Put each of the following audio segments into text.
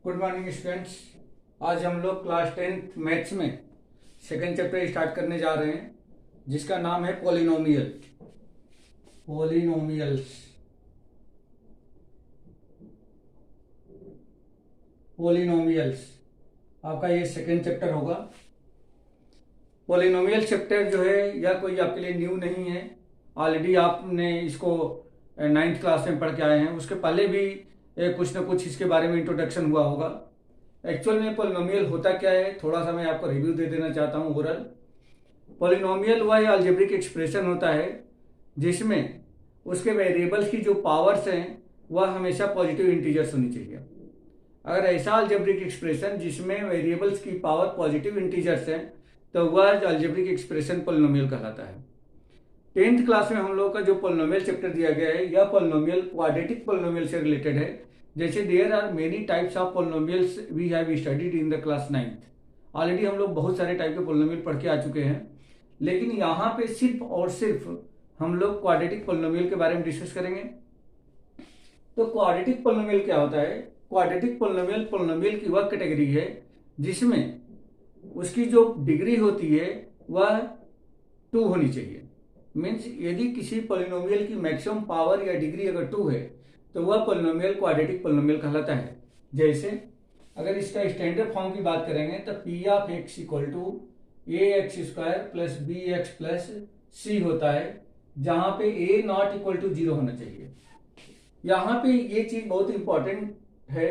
Good morning students. आज हम लोग क्लास 10th मैथ्स में सेकेंड चैप्टर स्टार्ट करने जा रहे हैं, जिसका नाम है पॉलिनोमियल। पॉलिनोमियल्स आपका ये सेकेंड चैप्टर होगा। पॉलिनोमियल चैप्टर जो है यह कोई आपके लिए न्यू नहीं है। ऑलरेडी आपने इसको 9th क्लास में पढ़ के आए हैं। उसके पहले भी कुछ ना कुछ इसके बारे में इंट्रोडक्शन हुआ होगा। एक्चुअल में पॉलिनोमियल होता क्या है, थोड़ा सा मैं आपको रिव्यू दे देना चाहता हूँ ओवरऑल। पॉलिनोमियल वह अलजेब्रिक एक्सप्रेशन होता है जिसमें उसके वेरिएबल्स की जो पावर्स हैं वह हमेशा पॉजिटिव इंटीजर्स होनी चाहिए। अगर ऐसा अलजेब्रिक एक्सप्रेशन जिसमें वेरिएबल्स की पावर पॉजिटिव इंटीजर्स हैं तो वह अलजेब्रिक एक्सप्रेशन पॉलिनोमियल कहलाता है। 10th क्लास में हम लोगों का जो पॉलिनोमियल चैप्टर दिया गया है यह पॉलिनोमियल क्वाड्रेटिक पॉलिनोमियल से रिलेटेड है। जैसे there are many types of polynomials we have studied in the class 9th। Already हम लोग बहुत सारे टाइप के पॉलिनोमियल पढ़ के आ चुके हैं, लेकिन यहाँ पे सिर्फ और सिर्फ हम लोग क्वाड्रेटिक पॉलिनोमियल के बारे में डिस्कस करेंगे। तो क्वाड्रेटिक पॉलिनोमियल क्या होता है? क्वाड्रेटिक पॉलिनोमियल की वह कैटेगरी है जिसमें उसकी जो डिग्री होती है वह 2 होनी चाहिए। मीन्स यदि किसी पॉलिनोमियल की मैक्सिमम पावर या डिग्री अगर 2 है तो वह पॉलिनोमियल क्वाड्रेटिक पॉलिनोमियल कहलाता है। जैसे अगर इसका स्टैंडर्ड फॉर्म की बात करेंगे तो p of x equal to a x square plus b x plus c होता है, जहां पे ए नॉट इक्वल टू 0 होना चाहिए। यहाँ पे ये चीज बहुत इंपॉर्टेंट है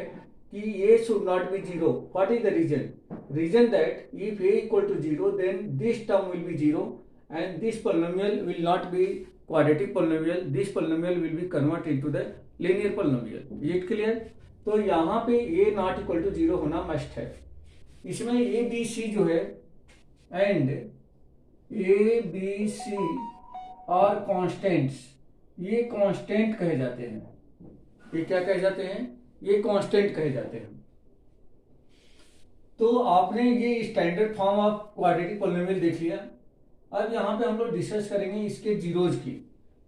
कि a should not be 0। What is the reason that if a equal to 0 then this term will be 0 and this polynomial will not be quadratic polynomial. This polynomial will be converted into the linear polynomial. Is it clear? तो यहाँ पे a not equal to 0 होना must है। इसमें a b c जो है and a b c और constants, ये कांस्टेंट कहे जाते हैं। ये क्या कहे जाते हैं? ये कांस्टेंट कहे जाते हैं। तो आपने ये standard form of quadratic polynomial देख लिया। अब यहाँ पे हम लोग डिस्कस करेंगे इसके जीरोज की।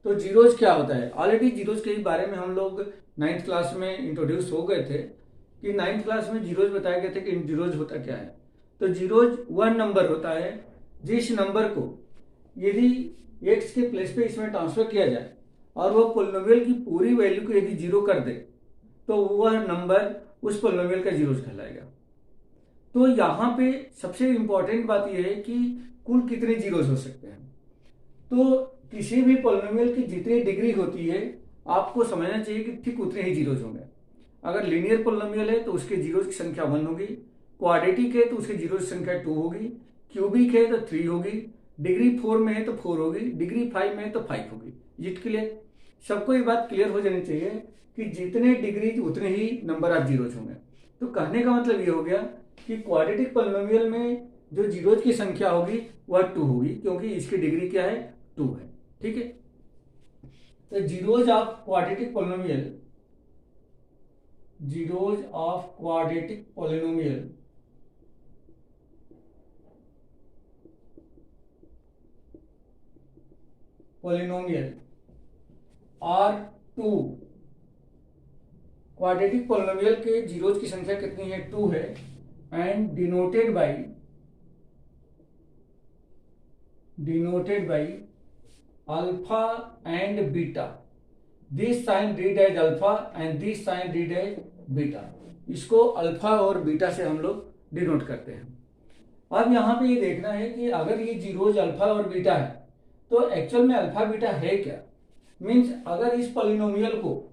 तो जीरोज क्या होता है? ऑलरेडी जीरोज के बारे में हम लोग 9th क्लास में इंट्रोड्यूस हो गए थे कि 9th क्लास में जीरोज बताए गए थे कि जीरोज होता क्या है। तो जीरोज वह नंबर होता है जिस नंबर को यदि एक्स के प्लेस पे इसमें ट्रांसफर किया जाए और वह पॉलिनोमियल की पूरी वैल्यू को यदि 0 कर दे तो वह नंबर उस पॉलिनोमियल का जीरोज कहलाएगा। तो यहाँ पे सबसे इंपॉर्टेंट बात यह है कि कुल कितने जीरोज हो सकते हैं। तो किसी भी पॉलिनोमियल की जितनी डिग्री होती है आपको समझना चाहिए कि ठीक उतने ही जीरोज होंगे। अगर लीनियर पॉलिनोमियल है तो उसके जीरोज की संख्या 1 होगी, क्वाड्रेटिक है तो उसके जीरोज की संख्या 2 होगी, क्यूबिक है तो 3 होगी, डिग्री 4 में है तो 4 होगी, डिग्री 5 में है तो 5 होगी। It clear? सबको ये बात क्लियर हो जानी चाहिए कि जितने डिग्री उतने ही नंबर ऑफ जीरोज होंगे। तो कहने का मतलब ये हो गया कि क्वाड्रेटिक पॉलिनोमियल में जो जीरोज की संख्या होगी वह 2 होगी, क्योंकि इसकी डिग्री क्या है? 2 है। ठीक है। तो zeros of quadratic polynomial, zeros of quadratic polynomial are 2। Quadratic polynomial के जीरोज की संख्या कितनी है? 2 है and denoted by alpha and beta. This sign read as alpha and this sign read as beta. इसको अल्फा और बीटा से हम लोग डिनोट करते हैं। अब यहाँ पे ये देखना है कि अगर ये जीरोज अल्फा और बीटा है तो एक्चुअल में अल्फा बीटा है क्या। मीन्स अगर इस पॉलिनोमियल को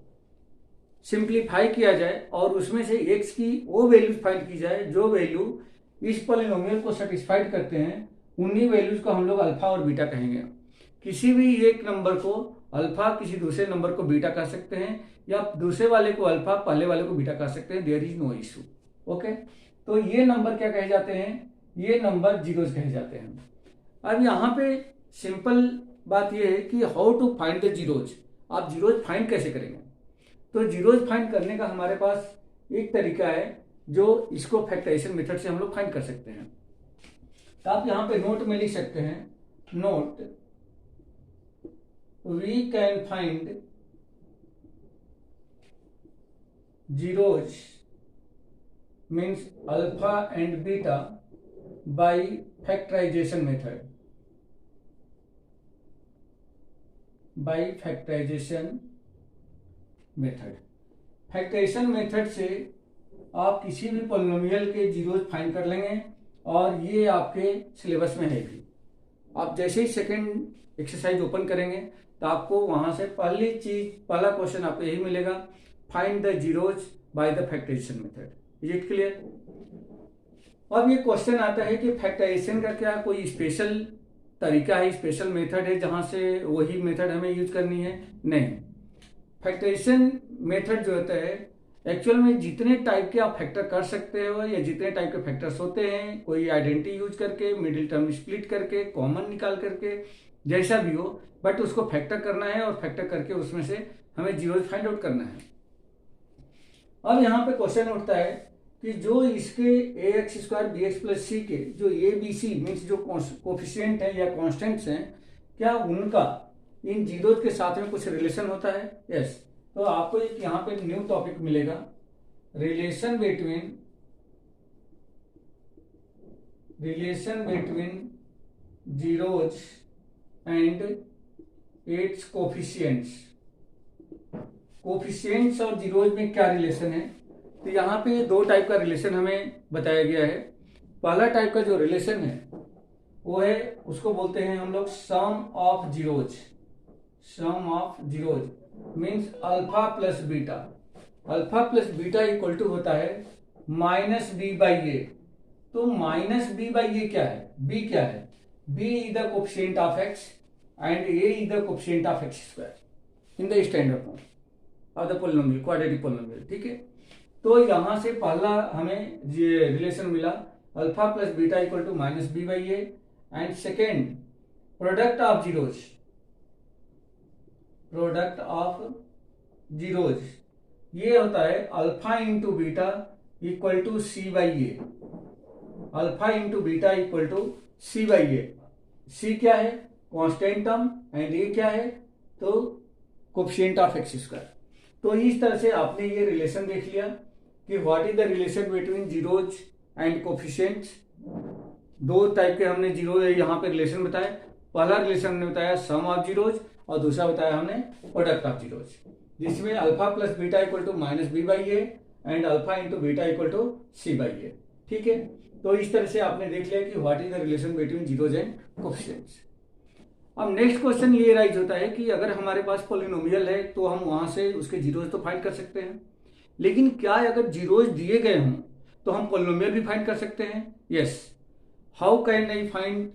सिंप्लीफाई किया जाए और उसमें से एक्स की वो वैल्यूज फाइंड की जाए जो वैल्यू इस पॉलिनोमियल को सेटिस्फाइड करते हैं, उन्हीं वैल्यूज को हम लोग अल्फा और बीटा कहेंगे। किसी भी एक नंबर को अल्फा, किसी दूसरे नंबर को बीटा कह सकते हैं, या दूसरे वाले को अल्फा, पहले वाले को बीटा कह सकते हैं। There is no issue. Okay. तो ये नंबर क्या कहे जाते हैं? ये नंबर जीरोज कहे जाते हैं। अब यहाँ पे सिंपल बात यह है कि how to find the zeros. आप जीरोज फाइंड कैसे करेंगे? तो जीरोज फाइंड करने का हमारे पास एक तरीका है जो इसको फैक्टराइजेशन मेथड से हम लोग फाइंड कर सकते हैं। तो आप यहाँ पे नोट में लिख सकते हैं, note we can find zeros means alpha and beta by factorization method. By factorization method. Factorization method से आप किसी भी पॉलिनोमियल के जीरोज फाइंड कर लेंगे और ये आपके सिलेबस में है भी। आप जैसे ही सेकंड एक्सरसाइज ओपन करेंगे तो आपको वहां से पहला क्वेश्चन आपको यही मिलेगा, find the zeros by the factorization method. Is it clear? अब ये क्वेश्चन आता है कि फैक्टराइजेशन का क्या कोई स्पेशल तरीका है, स्पेशल मेथड है जहां से वही मेथड हमें यूज करनी है? नहीं। फैक्टराइजेशन मेथड जो होता है एक्चुअल में जितने टाइप के आप फैक्टर कर सकते हो या जितने टाइप के फैक्टर्स होते हैं, कोई आइडेंटिटी यूज करके, मिडिल टर्म स्प्लिट करके, कॉमन निकाल करके, जैसा भी हो, बट उसको फैक्टर करना है और फैक्टर करके उसमें से हमें जीरोज फाइंड आउट करना है। अब यहाँ पे क्वेश्चन उठता है कि जो इसके ax² bx+c के जो a b c मीन्स जो कोफिशिएंट है या कॉन्स्टेंट्स हैं, क्या उनका इन जीरोज के साथ में कुछ रिलेशन होता है? यस। तो आपको एक यहाँ पे न्यू टॉपिक मिलेगा, relation between zeros and it's coefficients. Coefficients और जीरोज में क्या रिलेशन है? तो यहाँ पे दो टाइप का रिलेशन हमें बताया गया है। पहला टाइप का जो रिलेशन है वो है, उसको बोलते हैं हम लोग sum of zeros. Sum of zeros means alpha plus beta. Alpha plus beta equal to होता है -b/a। तो -b/a क्या है? b क्या है? b is the coefficient of x and a is the coefficient of x² in the standard form of the polynomial, quadratic polynomial. ठीक है, तो यहां से पहला हमें ये रिलेशन मिला, alpha plus beta equal to -b/a। And second, product of zeros, product of zeros ये होता है alpha into beta equal to c/a। Alpha into beta equal to c/a। c क्या है? कांस्टेंट टर्म, एंड a क्या है? तो coefficient of x²। तो इस तरह से आपने ये रिलेशन देख लिया कि what is the relation between zeros and coefficients. दो टाइप के हमने जीरो यहाँ पे रिलेशन बताए। पहला रिलेशन हमने बताया सम ऑफ जीरोज और दूसरा बताया हमने प्रोडक्ट ऑफ जीरोज, जिसमें alpha plus beta equal to -b/a and alpha into beta equal to c/a। ठीक है, तो इस तरह से आपने देख लिया कि what is the relation between zeros and coefficients. अब नेक्स्ट क्वेश्चन ये राइज होता है कि अगर हमारे पास पॉलिनोमियल है तो हम वहां से उसके जीरोज तो फाइंड कर सकते हैं, लेकिन क्या अगर जीरोज दिए गए हों तो हम पॉलिनोमियल भी फाइंड कर सकते हैं? Yes. How can I find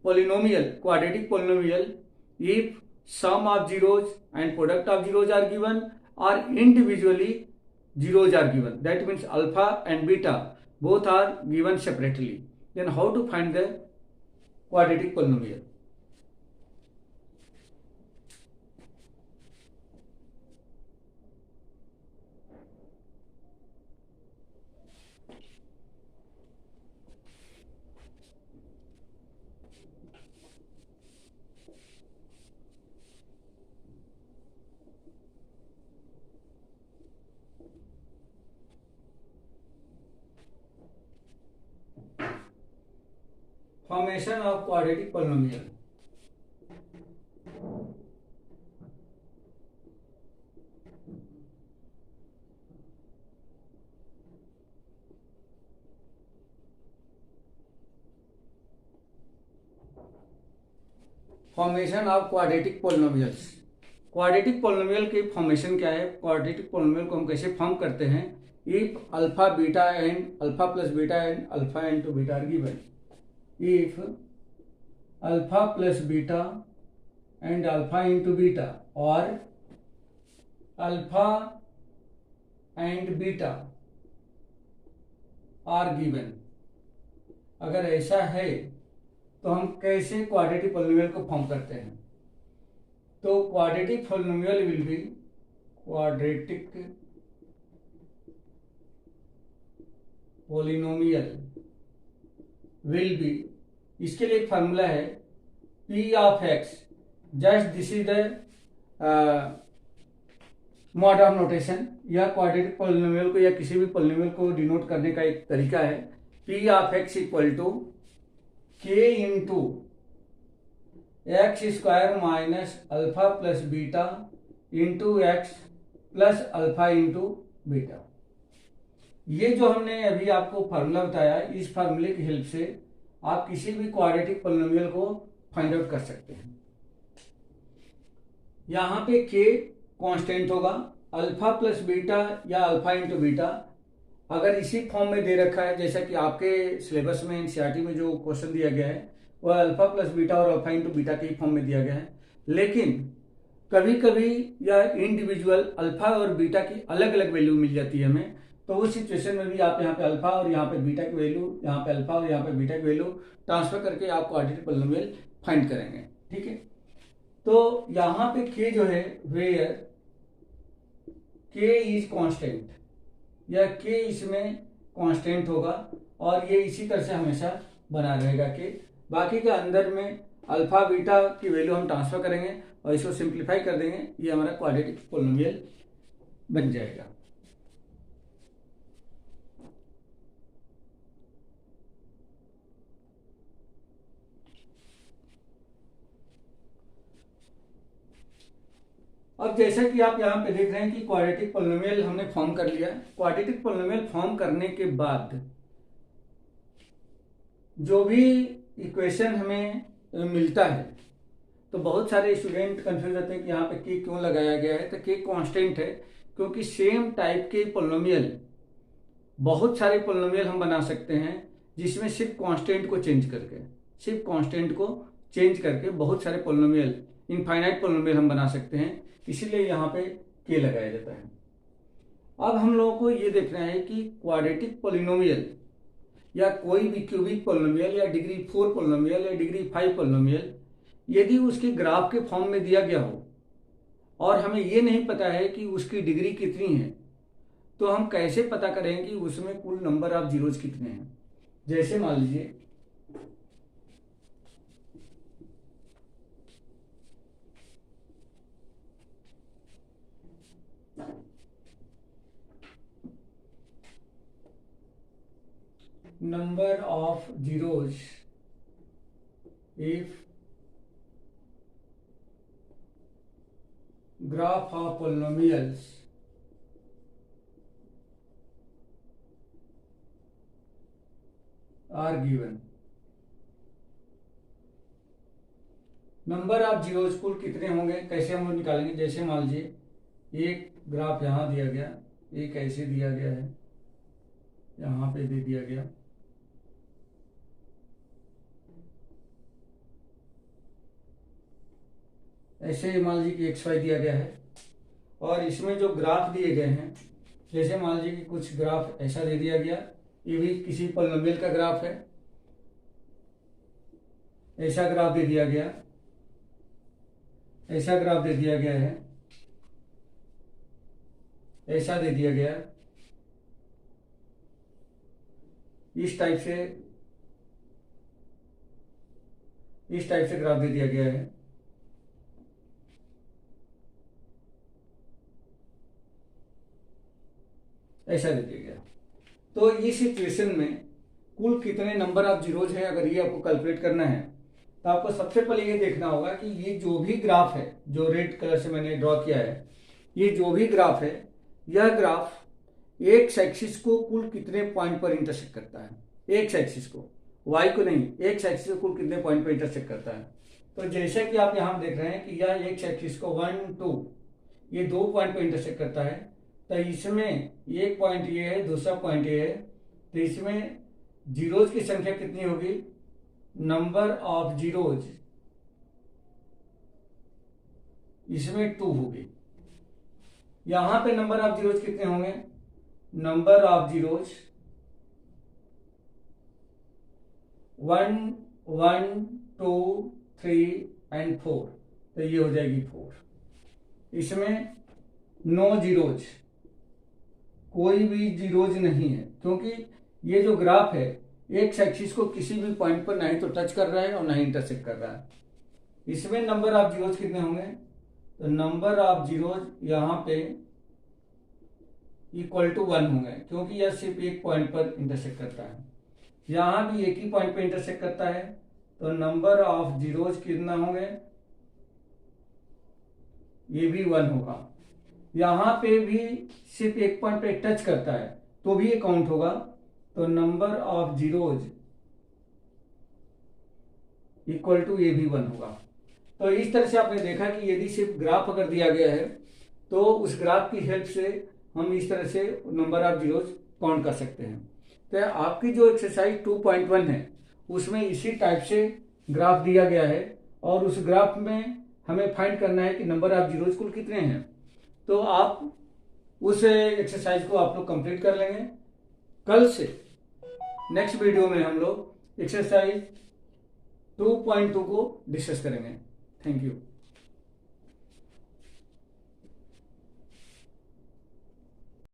polynomial, quadratic polynomial, if sum of zeros and product of zeros are given और individually zeros are given, that means alpha and beta both are given separately, then how to find the quadratic polynomial? Formation of quadratic polynomial. Formation of quadratic polynomials. Quadratic polynomial की formation क्या है? Quadratic polynomial को हम कैसे form करते हैं? If alpha beta and alpha plus beta and alpha into beta are given, if alpha plus beta and alpha into beta or alpha and beta are given, अगर ऐसा है तो हम कैसे क्वाड्रेटिक पॉलिनोमियल को फॉर्म करते हैं? तो quadratic polynomial will be quadratic polynomial will be, इसके लिए एक फार्मूला है P of x, just this is the mode of notation या क्वाड्रेटिक पॉलिनोमियल को या किसी भी पॉलिनोमियल को डिनोट करने का एक तरीका है p of x equal to k into x square minus alpha plus beta into x plus alpha into beta. ये जो हमने अभी आपको फार्मूला बताया, इस फार्मूले की हेल्प से आप किसी भी क्वाड्रेटिक पॉलिनोमियल को फाइंड आउट कर सकते हैं। यहां पे के कांस्टेंट होगा, अल्फा प्लस बीटा या अल्फा इंटू बीटा अगर इसी फॉर्म में दे रखा है, जैसा कि आपके सिलेबस में एनसीईआरटी में जो क्वेश्चन दिया गया है वह अल्फा प्लस बीटा और अल्फा इंटू बीटा के ही फॉर्म में दिया गया है। लेकिन कभी कभी यह इंडिविजुअल अल्फा और बीटा की अलग अलग वैल्यू मिल जाती है हमें, तो उस सिचुएशन में भी आप यहाँ पे अल्फा और यहाँ पे बीटा की वैल्यू, यहाँ पे अल्फा और यहाँ पे बीटा की वैल्यू ट्रांसफर करके आप क्वाड्रेटिक पॉलिनोमियल फाइंड करेंगे। ठीक है, तो यहाँ पे के जो है वेयर के इज कांस्टेंट या के इसमें कांस्टेंट होगा और ये इसी तरह से हमेशा बना रहेगा के। बाकी के अंदर में अल्फा बीटा की वैल्यू हम ट्रांसफर करेंगे और इसको सिंप्लीफाई कर देंगे, ये हमारा क्वाड्रेटिक पॉलिनोमियल बन जाएगा। अब जैसा कि आप यहाँ पे देख रहे हैं कि क्वाड्रेटिक पॉलिनोमियल हमने फॉर्म कर लिया। क्वाड्रेटिक पॉलिनोमियल फॉर्म करने के बाद जो भी इक्वेशन हमें मिलता है, तो बहुत सारे स्टूडेंट कंफ्यूज होते हैं कि यहाँ पे के क्यों लगाया गया है। तो के कांस्टेंट है क्योंकि सेम टाइप के पॉलिनोमियल, बहुत सारे पॉलिनोमियल हम बना सकते हैं जिसमें सिर्फ कांस्टेंट को चेंज करके बहुत सारे पॉलिनोमियल, इनफाइनाइट पॉलिनोमियल हम बना सकते हैं, इसीलिए यहाँ पे के लगाया जाता है। अब हम लोगों को ये देखना है कि क्वाड्रेटिक पॉलिनोमियल या कोई भी क्यूबिक पॉलिनोमियल या डिग्री 4 पॉलिनोमियल या डिग्री 5 पॉलिनोमियल यदि उसके ग्राफ के फॉर्म में दिया गया हो और हमें ये नहीं पता है कि उसकी डिग्री कितनी है, तो हम कैसे पता करें कि उसमें कुल नंबर ऑफ जीरोज कितने हैं। जैसे मान लीजिए number of zeros if graph of polynomials are given। Number of zeros कुल कितने होंगे, कैसे हम लोग निकालेंगे। जैसे मान लीजिए एक ग्राफ यहां दिया गया, एक ऐसे दिया गया है, यहां पे दे दिया गया, ऐसे मान लीजिए कि एक्स वाई दिया गया है और इसमें जो ग्राफ दिए गए हैं, जैसे मान लीजिए कि कुछ ग्राफ ऐसा दे दिया गया, ये भी किसी पॉलिनोमियल का ग्राफ है, ऐसा ग्राफ दे दिया गया, ऐसा ग्राफ दे दिया गया है, ऐसा दे दिया गया, इस टाइप से ग्राफ दे दिया गया है। ऐसा दे दिया गया, तो इस सिचुएशन में कुल कितने नंबर ऑफ जीरोज हैं, अगर ये आपको कैलकुलेट करना है तो आपको सबसे पहले ये देखना होगा कि ये जो भी ग्राफ है, जो रेड कलर से मैंने ड्रॉ किया है, ये जो भी ग्राफ है, यह ग्राफ एक्स एक्सिस को कुल कितने पॉइंट पर इंटरसेक्ट करता है। एक्स एक्सिस को, वाई को नहीं, एक्स एक्सिस को कुल कितने पॉइंट पर इंटरसेक्ट करता है। तो जैसे कि आप यहाँ देख रहे हैं कि यह एक्स एक्सिस को 1 2 ये 2 पॉइंट पर इंटरसेक्ट करता है, तो इसमें एक पॉइंट ये है, दूसरा पॉइंट ये है, तो इसमें जीरोज की संख्या कितनी होगी, नंबर ऑफ जीरोज इसमें 2 होगी। यहां पे नंबर ऑफ जीरोज कितने होंगे, नंबर ऑफ जीरोज 1 1 2 3 एंड 4, तो ये हो जाएगी 4। इसमें नो जीरोज, कोई भी जीरोज नहीं है, क्योंकि ये जो ग्राफ है एक्स एक्सिस को किसी भी पॉइंट पर नहीं तो टच कर रहा है और नहीं इंटरसेक्ट कर रहा है। इसमें नंबर ऑफ जीरोज कितने होंगे, तो नंबर ऑफ जीरोज यहाँ पे इक्वल टू 1 होंगे, क्योंकि यह सिर्फ एक पॉइंट पर इंटरसेक्ट करता है। यहाँ भी एक ही पॉइंट पर इंटरसेक्ट करता है, तो नंबर ऑफ जीरोज कितना होंगे, ये भी 1 होगा। यहाँ पे भी सिर्फ एक पॉइंट पे टच करता है तो भी ये काउंट होगा, तो number of zeros equal to ये भी 1 होगा। तो इस तरह से आपने देखा कि यदि सिर्फ ग्राफ अगर दिया गया है तो उस ग्राफ की हेल्प से हम इस तरह से नंबर ऑफ जीरोज काउंट कर सकते हैं। तो आपकी जो एक्सरसाइज 2.1 है उसमें इसी टाइप से ग्राफ दिया गया है और उस ग्राफ में हमें फाइंड करना है कि नंबर ऑफ जीरोज कुल कितने हैं। तो आप उस एक्सरसाइज को आप लोग कंप्लीट कर लेंगे। कल से नेक्स्ट वीडियो में हम लोग एक्सरसाइज 2.2 को डिस्कस करेंगे। Thank you.